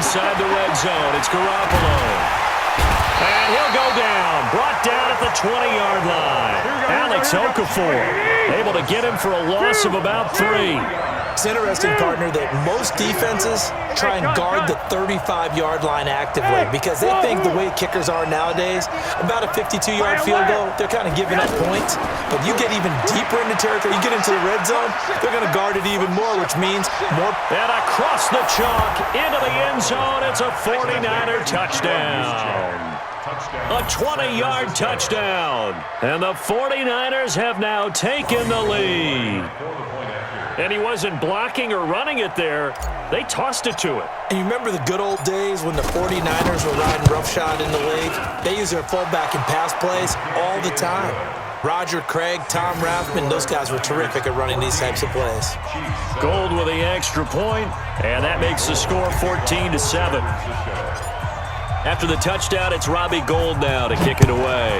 inside the red zone. It's Garoppolo. And he'll go down. Brought down at the 20-yard line. Alex Okafor able to get him for a loss of about 3. It's interesting, partner, that most defenses try and guard the 35-yard line actively because they think the way kickers are nowadays, about a 52-yard field goal, they're kind of giving up points. But you get even deeper into territory, you get into the red zone, they're going to guard it even more, which means more. And across the chalk, into the end zone, it's a 49er touchdown. A 20-yard touchdown. And the 49ers have now taken the lead. And he wasn't blocking or running it there. They tossed it to him. And you remember the good old days when the 49ers were riding roughshod in the league? They used their fullback in pass plays all the time. Roger Craig, Tom Rathman, those guys were terrific at running these types of plays. Gold with the extra point, and that makes the score 14-7. After the touchdown, it's Robbie Gould now to kick it away.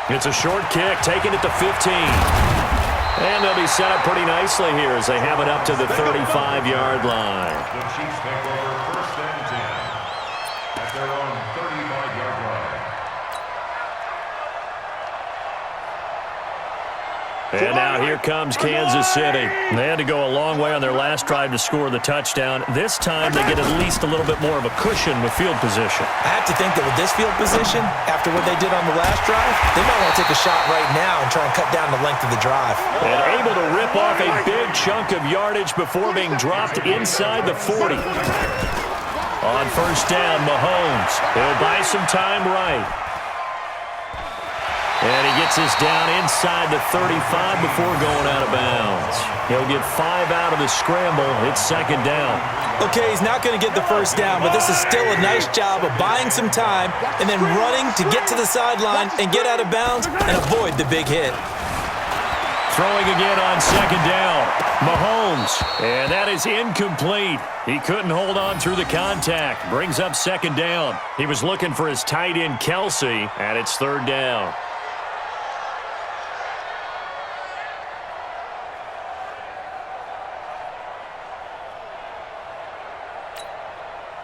It's a short kick, taking it to 15. And they'll be set up pretty nicely here as they have it up to the 35-yard line. The Chiefs take over first and 10 at their own 35-yard line. And now here comes Kansas City. They had to go a long way on their last drive to score the touchdown. This time they get at least a little bit more of a cushion with field position. I have to think that with this field position, after what they did on the last drive, they might want to take a shot right now and try and cut down the length of the drive. And able to rip off a big chunk of yardage before being dropped inside the 40. On first down, Mahomes. He'll buy some time right. And he gets this down inside the 35 before going out of bounds. He'll get 5 out of the scramble. It's second down. Okay, he's not going to get the first down, but this is still a nice job of buying some time and then running to get to the sideline and get out of bounds and avoid the big hit. Throwing again on second down. Mahomes. And that is incomplete. He couldn't hold on through the contact. Brings up second down. He was looking for his tight end, Kelsey, and it's third down.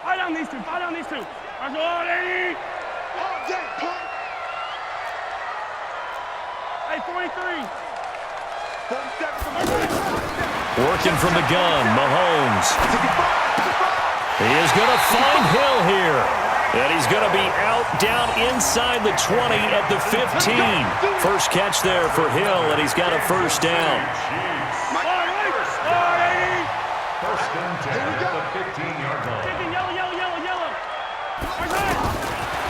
Fire down these two. Let's go, lady. Hey, 43. Working from the gun, Mahomes. He is going to find Hill here. And he's going to be out down inside the 20 at the 15. First catch there for Hill, and he's got a first down. First and 10 at the 15-yard line.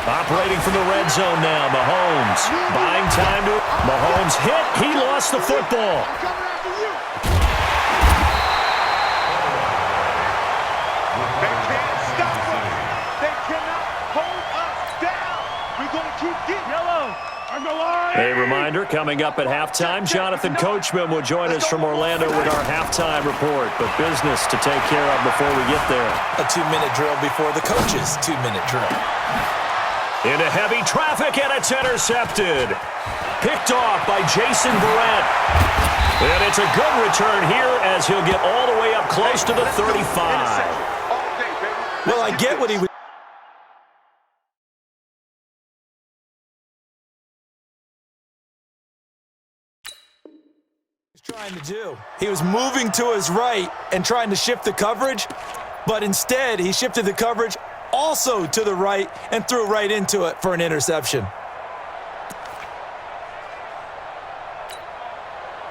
Operating from the red zone now, Mahomes. Buying time to Mahomes hit. He lost the football. They can't stop us. They cannot hold us down. We're going to keep getting yellow. A reminder, coming up at halftime, Jonathan Coachman will join us from Orlando with our halftime report, but business to take care of before we get there. A 2-minute drill before the coach's 2-minute drill. Into heavy traffic, and it's intercepted. Picked off by Jason Barrett. And it's a good return here as he'll get all the way up close to the 35. Well, I get what he was trying to do. He was moving to his right and trying to shift the coverage, but instead he shifted the coverage also to the right and threw right into it for an interception.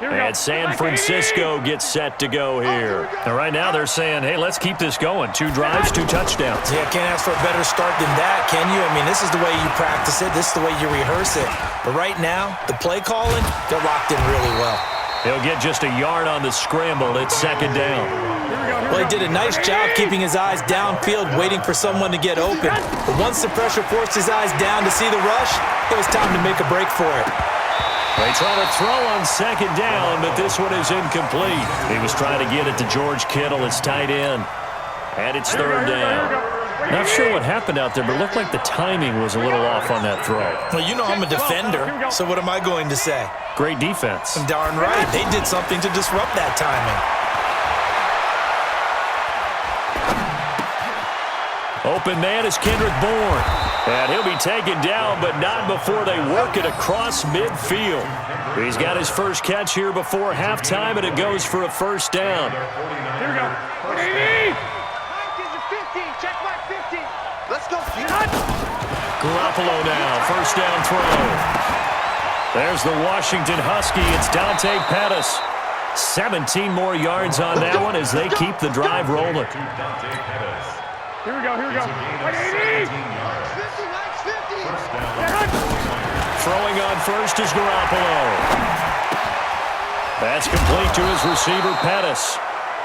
And San Francisco gets set to go here. And right now they're saying, hey, let's keep this going. 2 drives, 2 touchdowns. Yeah, can't ask for a better start than that, can you? I mean, this is the way you practice it. This is the way you rehearse it. But right now, the play calling, they're locked in really well. He'll get just a yard on the scramble. It's second down. Well, he did a nice job keeping his eyes downfield, waiting for someone to get open. But once the pressure forced his eyes down to see the rush, it was time to make a break for it. They try to throw on second down, but this one is incomplete. He was trying to get it to George Kittle, his tight end. And it's third down. Not sure what happened out there, but it looked like the timing was a little off on that throw. Well, you know I'm a defender, so what am I going to say? Great defense. Darn right. They did something to disrupt that timing. Open man is Kendrick Bourne. And he'll be taken down, but not before they work it across midfield. He's got his first catch here before halftime, and it goes for a first down. Here we go. Mike is a 50. Check my 50. Let's go. Garoppolo now, first down throw. There's the Washington Husky. It's Dante Pettis. 17 more yards on that one as they keep the drive rolling. Here we go. 180. 50, Mike's 50. Throwing on first is Garoppolo. That's complete to his receiver, Pettis.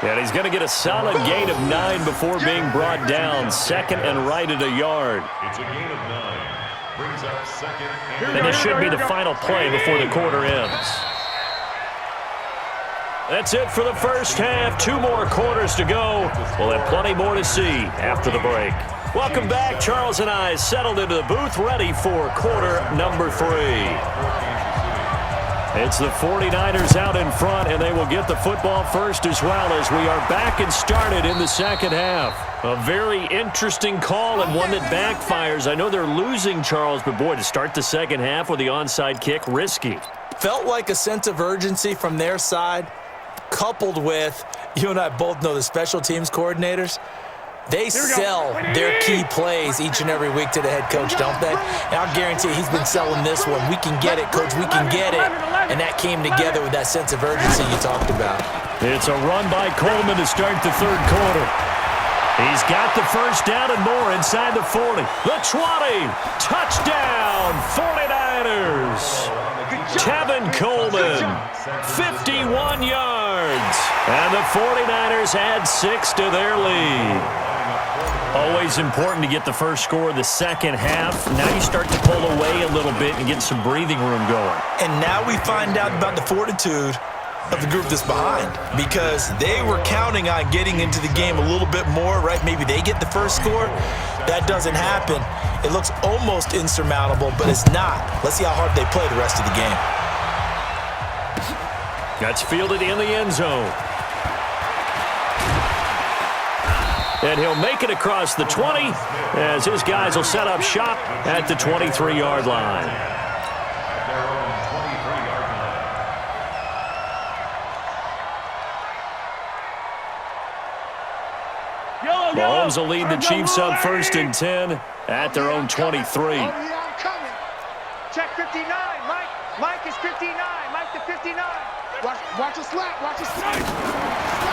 And he's going to get a solid gain of 9 before being brought down. Second and right at a yard. It's a gain of 9. Brings up second And this should be the final play before the quarter ends. That's it for the first half. 2 more quarters to go. We'll have plenty more to see after the break. Welcome back. Charles and I settled into the booth, ready for quarter number 3. It's the 49ers out in front, and they will get the football first as well as we are back and started in the second half. A very interesting call and one that backfires. I know they're losing, Charles, but boy, to start the second half with the onside kick, risky. Felt like a sense of urgency from their side, coupled with, you and I both know the special teams coordinators, they sell their key plays each and every week to the head coach, don't they? And I'll guarantee he's been selling this one. We can get it, coach, we can get it. And that came together with that sense of urgency you talked about. It's a run by Coleman to start the third quarter. He's got the first down and more inside the 40. The 20. Touchdown, 49ers. Tevin Coleman, 51 yards. And the 49ers add 6 to their lead. Always important to get the first score of the second half. Now you start to pull away a little bit and get some breathing room going. And now we find out about the fortitude of the group that's behind, because they were counting on getting into the game a little bit more, right? Maybe they get the first score. That doesn't happen. It looks almost insurmountable, but it's not. Let's see how hard they play the rest of the game. That's fielded in the end zone. And he'll make it across the 20 as his guys will set up shop at the 23-yard line. Mahomes will lead the Chiefs up first and 10 at their own 23. Check 59. Mike is 59. Mike to 59. Watch the slap.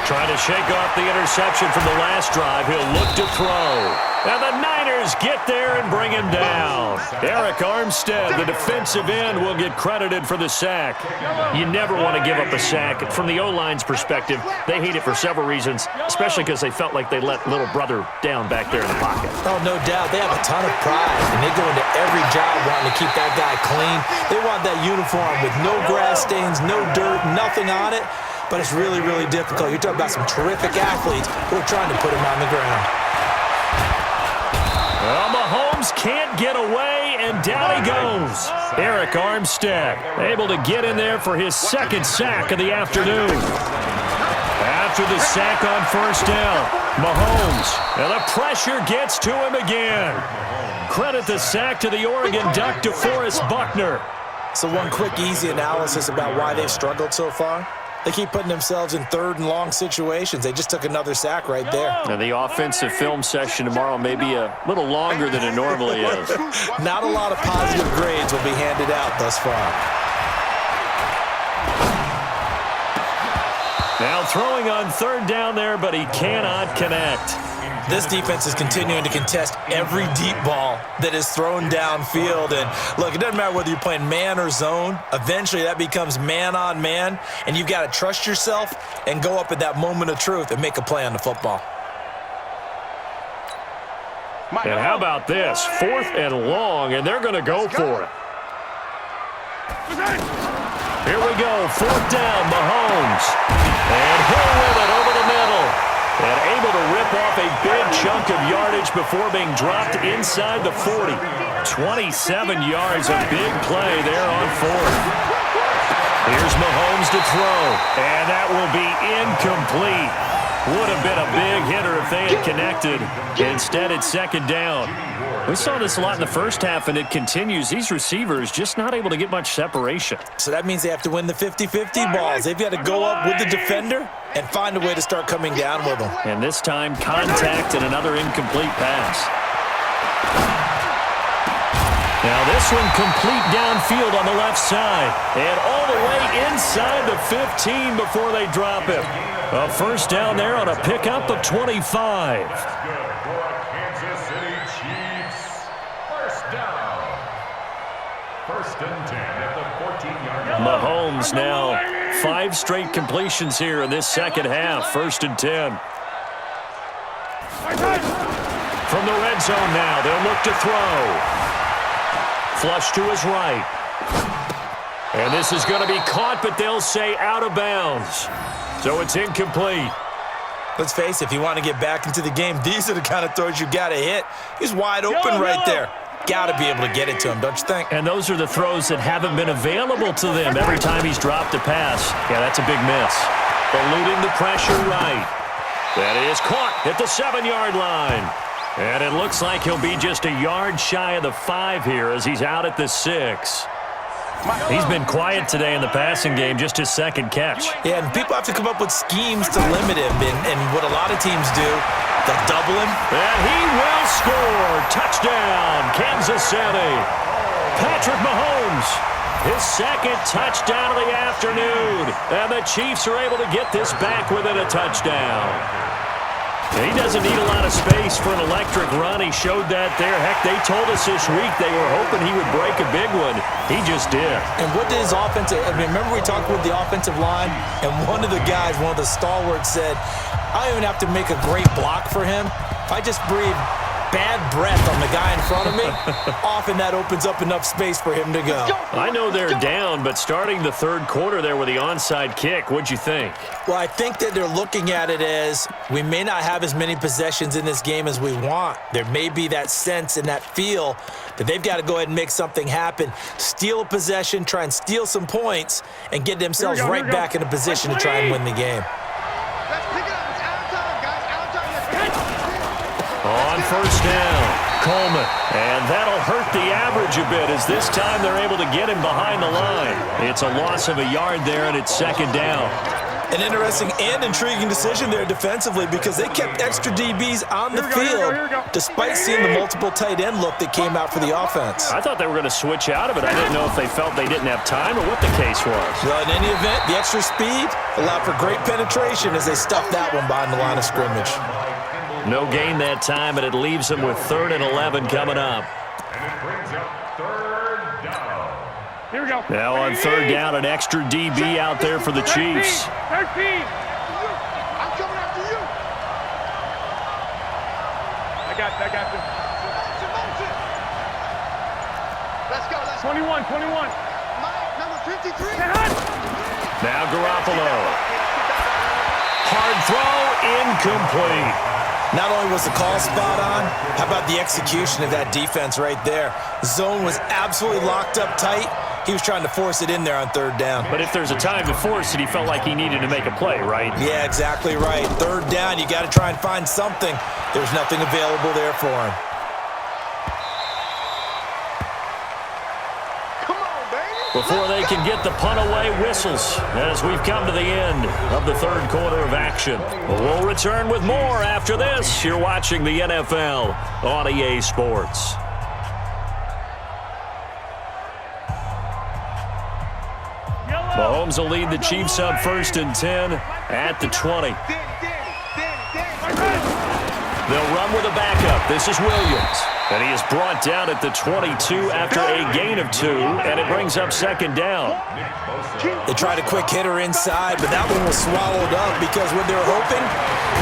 Trying to shake off the interception from the last drive. He'll look to throw. And the Niners get there and bring him down. Eric Armstead, the defensive end, will get credited for the sack. You never want to give up a sack. From the O-line's perspective, they hate it for several reasons, especially because they felt like they let little brother down back there in the pocket. Oh, no doubt. They have a ton of pride, and they go into every job wanting to keep that guy clean. They want that uniform with no grass stains, no dirt, nothing on it. But it's really, really difficult. You're talking about some terrific athletes who are trying to put him on the ground. Well, Mahomes can't get away, and down he goes. Eric Armstead able to get in there for his second sack of the afternoon. After the sack on first down, Mahomes, and the pressure gets to him again. Credit the sack to the Oregon Duck, DeForest Buckner. So one quick, easy analysis about why they've struggled so far. They keep putting themselves in third and long situations. They just took another sack right there. And the offensive film session tomorrow may be a little longer than it normally is. Not a lot of positive grades will be handed out thus far. Now throwing on third down there, but he cannot connect. This defense is continuing to contest every deep ball that is thrown downfield. And look, it doesn't matter whether you're playing man or zone. Eventually that becomes man on man, and you've got to trust yourself and go up at that moment of truth and make a play on the football. And how about this? 4th and long, and they're going to go for it. Here we go, 4th down, Mahomes. And Hill with it over the middle. And able to rip off a big chunk of yardage before being dropped inside the 40. 27 yards, a big play there on 4th. Here's Mahomes to throw, and that will be incomplete. Would have been a big hitter if they had connected. Instead, it's second down. We saw this a lot in the first half, and it continues. These receivers just not able to get much separation. So that means they have to win the 50-50 balls. They've got to go up with the defender and find a way to start coming down with them. And this time, contact and another incomplete pass. Now this one complete downfield on the left side. And all the way inside the 15 before they drop him. A first down there on a pickup of 25. Kansas City Chiefs. First down. First and 10 at the 14-yard line. Mahomes now 5 straight completions here in this second half. First and 10. From the red zone now, they'll look to throw. Flush to his right. And this is going to be caught, but they'll say out of bounds. So it's incomplete. Let's face it, if you want to get back into the game, these are the kind of throws you got to hit. He's wide open right there. Got to be able to get it to him, don't you think? And those are the throws that haven't been available to them every time he's dropped a pass. Yeah, that's a big miss. Eluding the pressure right. That is caught at the 7-yard line. And it looks like he'll be just a yard shy of the 5 here as he's out at the 6. He's been quiet today in the passing game, just his second catch. Yeah, and people have to come up with schemes to limit him. And what a lot of teams do, they'll double him. And he will score. Touchdown, Kansas City. Patrick Mahomes, his second touchdown of the afternoon. And the Chiefs are able to get this back within a touchdown. He doesn't need a lot of space for an electric run. He showed that there. Heck, they told us this week they were hoping he would break a big one. He just did. And what did his offensive – I mean, remember we talked with the offensive line, and one of the guys, one of the stalwarts said, I don't even have to make a great block for him. If I just breathe bad breath on the guy in front of me, often that opens up enough space for him to go. I know they're down, but starting the third quarter there with the onside kick, what'd you think? Well, I think that they're looking at it as we may not have as many possessions in this game as we want. There may be that sense and that feel that they've got to go ahead and make something happen, steal a possession, try and steal some points, and get themselves right back in a position to try and win the game. On first down, Coleman. And that'll hurt the average a bit as this time they're able to get him behind the line. It's a loss of a yard there, and it's second down. An interesting and intriguing decision there defensively because they kept extra DBs on the field despite seeing the multiple tight end look that came out for the offense. I thought they were going to switch out of it. I didn't know if they felt they didn't have time or what the case was. Well, in any event, the extra speed allowed for great penetration as they stuffed that one behind the line of scrimmage. No gain that time, and it leaves them with 3rd and 11 coming up. And it brings up third down. Here we go. Now on third down, an extra DB out there for the Chiefs. 13. I'm coming after you. I got this. Let's go. 21. Mike, number 53. Now Garoppolo. Hard throw, incomplete. Not only was the call spot on, how about the execution of that defense right there? Zone was absolutely locked up tight. He was trying to force it in there on third down. But if there's a time to force it, he felt like he needed to make a play, right? Yeah, exactly right. Third down, you got to try and find something. There's nothing available there for him. Before they can get the punt away, whistles as we've come to the end of the third quarter of action. We'll return with more after this. You're watching the NFL on EA Sports. Mahomes will lead the Chiefs up 1st and 10 at the 20. They'll run with a backup. This is Williams. And he is brought down at the 22 after a gain of 2, and it brings up second down. They tried a quick hitter inside, but that one was swallowed up because what they were hoping,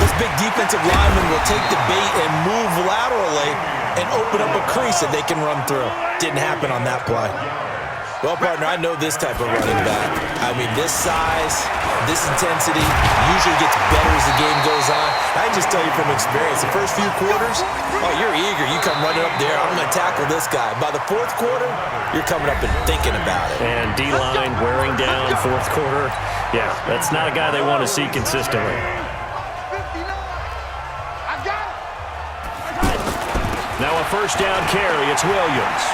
this big defensive lineman will take the bait and move laterally and open up a crease that they can run through. Didn't happen on that play. Well, partner, I know this type of running back. I mean, this size, this intensity usually gets better as the game goes on. I just tell you from experience, the first few quarters, oh, you're eager. You come running up there, I'm going to tackle this guy. By the fourth quarter, you're coming up and thinking about it. And D-line wearing down fourth quarter. Yeah, that's not a guy they want to see consistently. first down carry. It's Williams.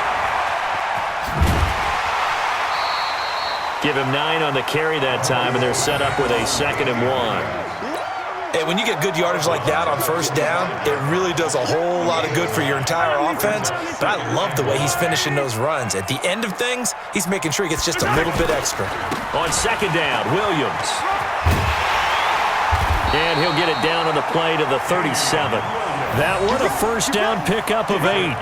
Give him 9 on the carry that time, and they're set up with a 2nd and 1. Hey, when you get good yardage like that on first down, it really does a whole lot of good for your entire offense. But I love the way he's finishing those runs. At the end of things, he's making sure he gets just a little bit extra. On 2nd down, Williams. And he'll get it down on the play to the 37. That one a first down pickup of 8.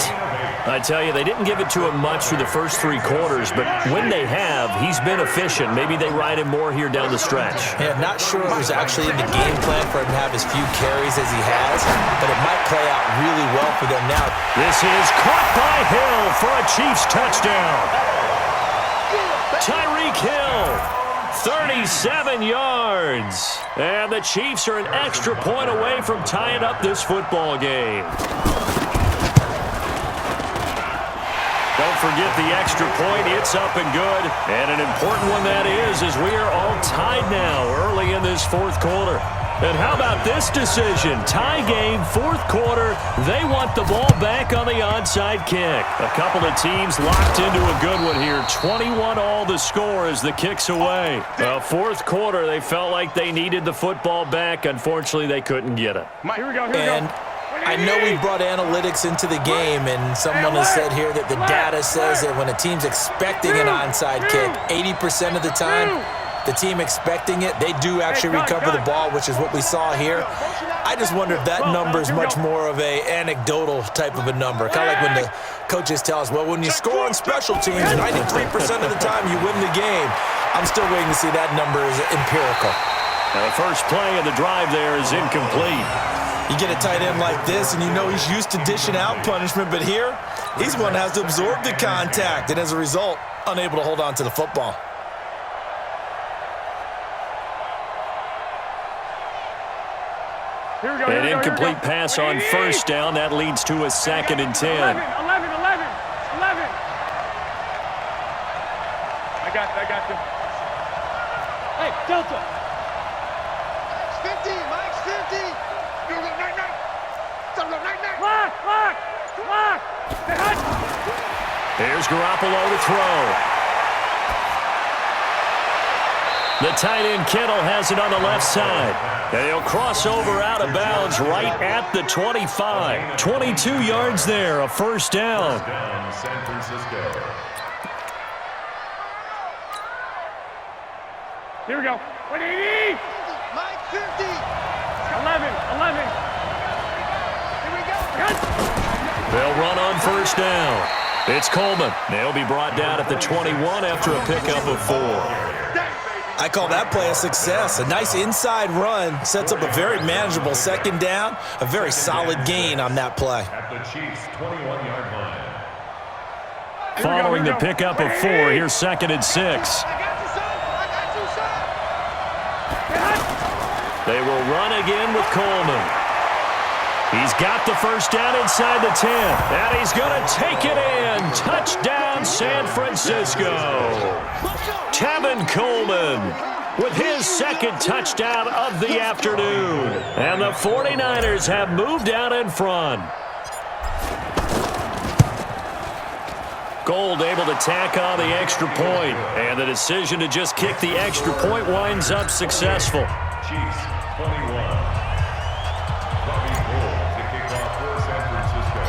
I tell you, they didn't give it to him much through the first 3 quarters, but when they have, he's been efficient. Maybe they ride him more here down the stretch. Yeah, not sure it was actually in the game plan for him to have as few carries as he has, but it might play out really well for them now. This is caught by Hill for a Chiefs touchdown. Tyreek Hill, 37 yards. And the Chiefs are an extra point away from tying up this football game. Don't forget the extra point. It's up and good. And an important one that is, as we are all tied now early in this 4th quarter. And how about this decision? Tie game, 4th quarter. They want the ball back on the onside kick. A couple of teams locked into a good one here. 21-all the score as the kick's away. 4th quarter, they felt like they needed the football back. Unfortunately, they couldn't get it. Here we go. And I know we brought analytics into the game, and someone has said here that the data says that when a team's expecting an onside kick, 80% of the time, the team expecting it, they do actually recover the ball, which is what we saw here. I just wonder if that number is much more of a anecdotal type of a number. Kind of like when the coaches tell us, well, when you score on special teams, 93% of the time you win the game. I'm still waiting to see that number is empirical. Now the first play of the drive there is incomplete. You get a tight end like this, and you know he's used to dishing out punishment, but here, he's one that has to absorb the contact, and as a result, unable to hold on to the football. An incomplete pass on first down. That leads to a 2nd and 10. 11. I got you. Hey, Delta. Mike's 50. Lock. Here's Garoppolo to throw. The tight end Kittle has it on the left side. And he'll cross over out of bounds right at the 25. 22 yards there, a first down. San Francisco. Here we go. 180. Mike 50. 11. Here we go. They'll run on first down. It's Coleman. They'll be brought down at the 21 after a pickup of 4. I call that play a success. A nice inside run sets up a very manageable 2nd down, a very solid gain on that play. At the Chiefs' 21-yard line. Following the pickup of 4, here's 2nd and 6. They will run again with Coleman. He's got the first down inside the 10, and he's going to take it in. Touchdown, San Francisco. Tevin Coleman with his 2nd touchdown of the afternoon. And the 49ers have moved out in front. Gold able to tack on the extra point, and the decision to just kick the extra point winds up successful. Chiefs 21. Robbie Gould to kick off for San Francisco.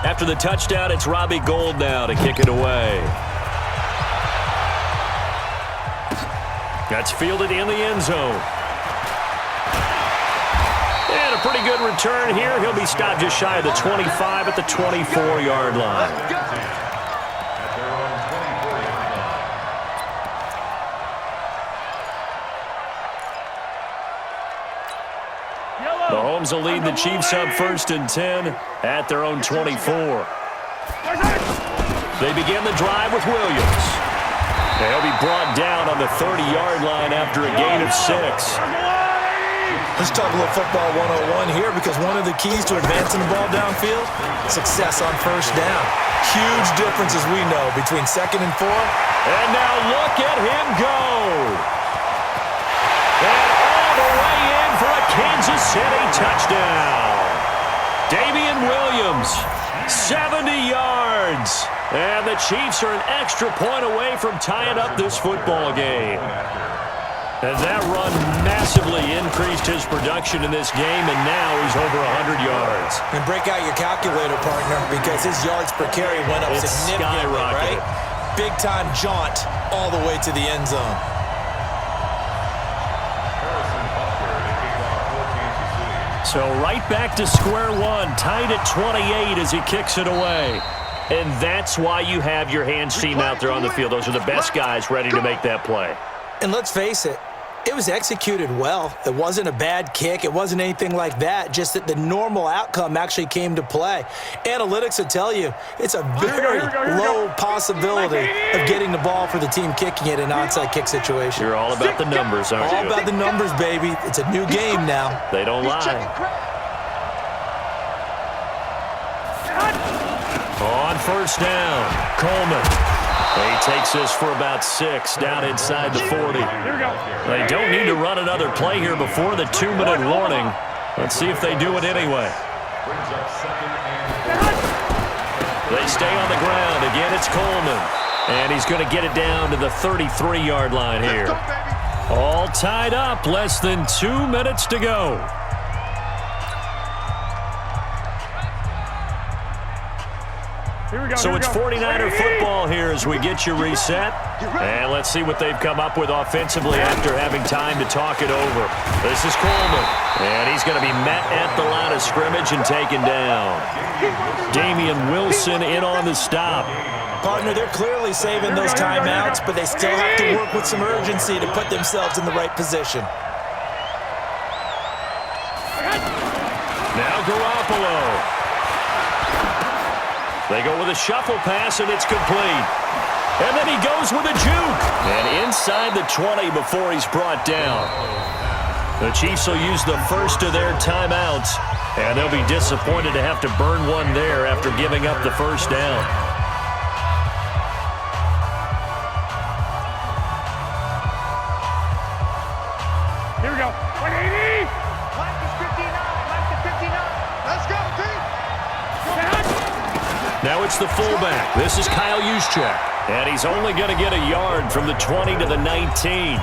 After the touchdown, it's Robbie Gould now to kick it away. That's fielded in the end zone. And a pretty good return here. He'll be stopped just shy of the 25 at the 24-yard line. At their own 24-yard line. Mahomes will lead the Chiefs up 1st and 10 at their own 24. They begin the drive with Williams. He'll be brought down on the 30-yard line after a gain of 6. Let's talk a little football 101 here, because one of the keys to advancing the ball downfield, success on first down. Huge difference, as we know, between 2nd and 4. And now look at him go. And all the way in for a Kansas City touchdown. Damian Williams, 70 yards. And the Chiefs are an extra point away from tying up this football game. And that run massively increased his production in this game, and now he's over 100 yards. And break out your calculator, partner, because his yards per carry went up significantly, right? Big-time jaunt all the way to the end zone. So right back to square one, tied at 28 as he kicks it away. And that's why you have your hands team out there on the field. Those are the best guys ready to make that play. And let's face it, it was executed well. It wasn't a bad kick. It wasn't anything like that, just that the normal outcome actually came to play. Analytics will tell you it's a very low possibility of getting the ball for the team kicking it in an onside kick situation. You're all about the numbers, aren't you? All about the numbers, baby. It's a new game now. They don't lie. On first down, Coleman. He takes this for about 6 down inside the 40. They don't need to run another play here before the 2-minute warning. Let's see if they do it anyway. They stay on the ground. Again, it's Coleman. And he's going to get it down to the 33-yard line here. All tied up, less than 2 minutes to go. So it's 49er football here as we get you reset. And let's see what they've come up with offensively after having time to talk it over. This is Coleman. And he's going to be met at the line of scrimmage and taken down. Damian Wilson in on the stop. Partner, they're clearly saving those timeouts, but they still have to work with some urgency to put themselves in the right position. Now Garoppolo. They go with a shuffle pass, and it's complete. And then he goes with a juke. And inside the 20 before he's brought down. The Chiefs will use the first of their timeouts, and they'll be disappointed to have to burn one there after giving up the first down. Here we go. 180. Mike is 59. Mike is 59. Let's go, team. Now it's the fullback. This is Kyle Juszczyk. And he's only going to get a yard from the 20 to the 19.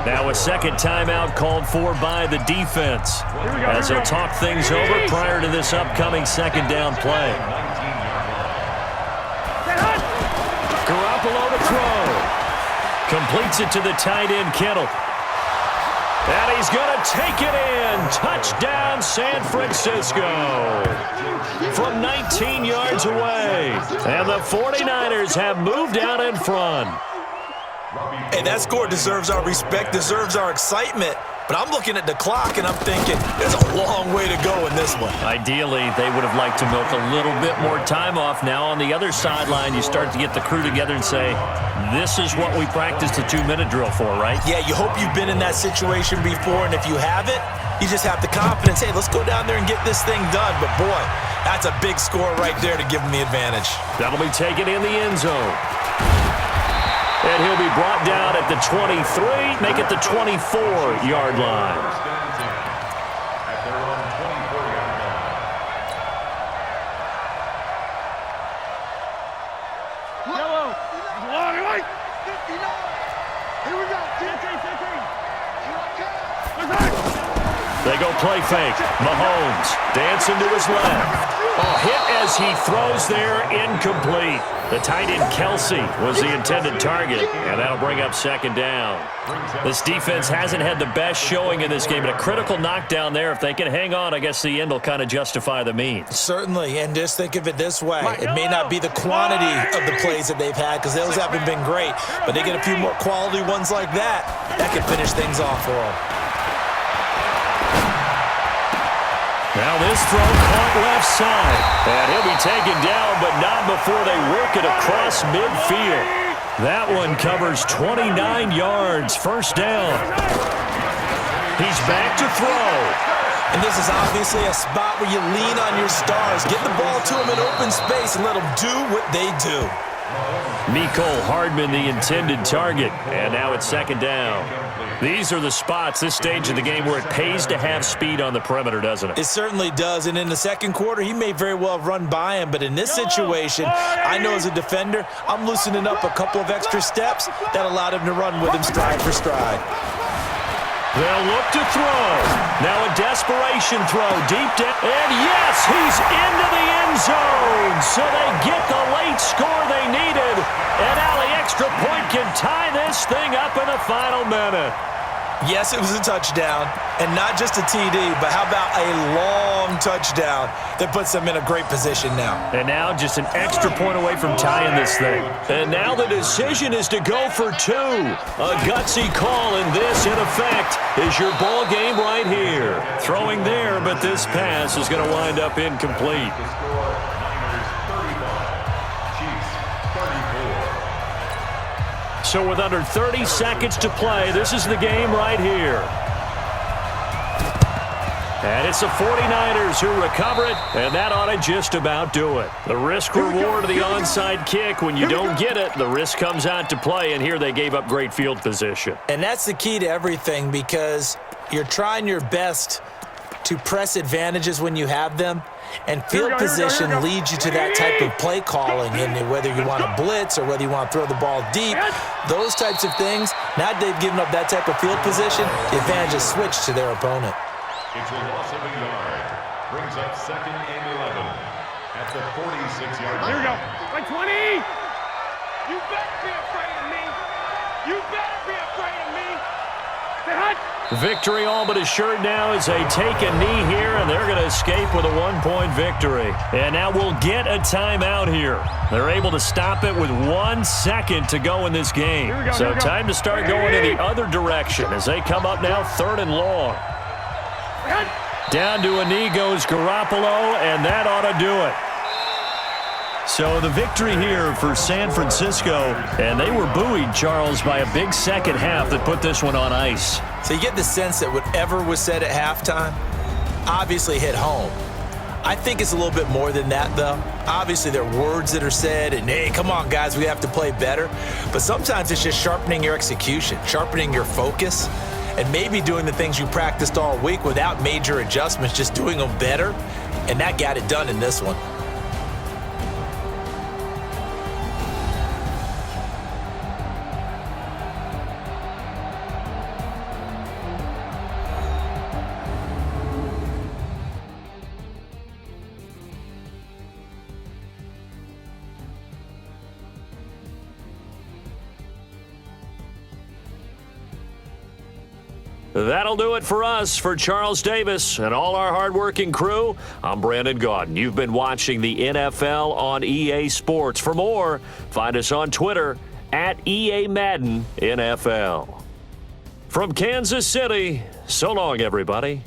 Now a second timeout called for by the defense as they'll talk things over prior to this upcoming second down play. Garoppolo to throw. Completes it to the tight end, Kittle. And he's going to take it in. Touchdown, San Francisco. From 19 yards away. And the 49ers have moved out in front. Hey, that score deserves our respect, deserves our excitement. But I'm looking at the clock, and I'm thinking there's a long way to go in this one. Ideally, they would have liked to milk a little bit more time off. Now on the other sideline, you start to get the crew together and say, this is what we practiced the 2-minute drill for, right? Yeah, you hope you've been in that situation before, and if you haven't, you just have the confidence, hey, let's go down there and get this thing done. But, boy, that's a big score right there to give them the advantage. That'll be taken in the end zone. And he'll be brought down at the 23, make it the 24-yard line. At their own 24-yard line. Yellow. Long right. 59. Here we go. 15. They go play fake. Mahomes dancing to his left. A hit as he throws there, incomplete. The tight end Kelsey was the intended target, and that'll bring up second down. This defense hasn't had the best showing in this game, but a critical knockdown there. If they can hang on, I guess the end will kind of justify the means. Certainly, and just think of it this way. It may not be the quantity of the plays that they've had because those haven't been great, but they get a few more quality ones like that. That could finish things off for them. Now this throw caught left side. And he'll be taken down, but not before they work it across midfield. That one covers 29 yards. First down. He's back to throw. And this is obviously a spot where you lean on your stars. Get the ball to them in open space and let them do what they do. Mecole Hardman, the intended target. And now it's second down. These are the spots, this stage of the game, where it pays to have speed on the perimeter, doesn't it? It certainly does, and in the second quarter, he may very well have run by him, but in this situation, I know as a defender, I'm loosening up a couple of extra steps that allowed him to run with him stride for stride. They'll look to throw. Now a desperation throw deep down. And yes, he's into the end zone. So they get the late score they needed. And now the extra point can tie this thing up in the final minute. Yes, it was a touchdown, and not just a TD, but how about a long touchdown that puts them in a great position now. And now just an extra point away from tying this thing. And now the decision is to go for two. A gutsy call, and this, in effect, is your ball game right here. Throwing there, but this pass is going to wind up incomplete. So with under 30 seconds to play, this is the game right here. And it's the 49ers who recover it, and that ought to just about do it. The risk-reward of the onside kick, when you don't get it, the risk comes out to play, and here they gave up great field position. And that's the key to everything, because you're trying your best to press advantages when you have them, and field position leads you to that type of play calling, and whether you want to blitz or whether you want to throw the ball deep, those types of things. Now they've given up that type of field position, the advantage is switched to their opponent. It's a loss of a yard. Brings up second and 11 at the 46-yard line. Here we go. Like 20. You better be afraid of me. You better be afraid of me. Say hut. Victory all but assured now as they take a knee here, and they're going to escape with a one-point victory. And now we'll get a timeout here. They're able to stop it with 1 second to go in this game. So time to start going in the other direction as they come up now 3rd and long. Down to a knee goes Garoppolo, and that ought to do it. So the victory here for San Francisco, and they were buoyed, Charles, by a big second half that put this one on ice. So you get the sense that whatever was said at halftime obviously hit home. I think it's a little bit more than that, though. Obviously, there are words that are said, and, hey, come on, guys, we have to play better. But sometimes it's just sharpening your execution, sharpening your focus, and maybe doing the things you practiced all week without major adjustments, just doing them better, and that got it done in this one. That'll do it for us. For Charles Davis and all our hardworking crew, I'm Brandon Gaudin. You've been watching the NFL on EA Sports. For more, find us on Twitter at EA Madden NFL. From Kansas City, so long, everybody.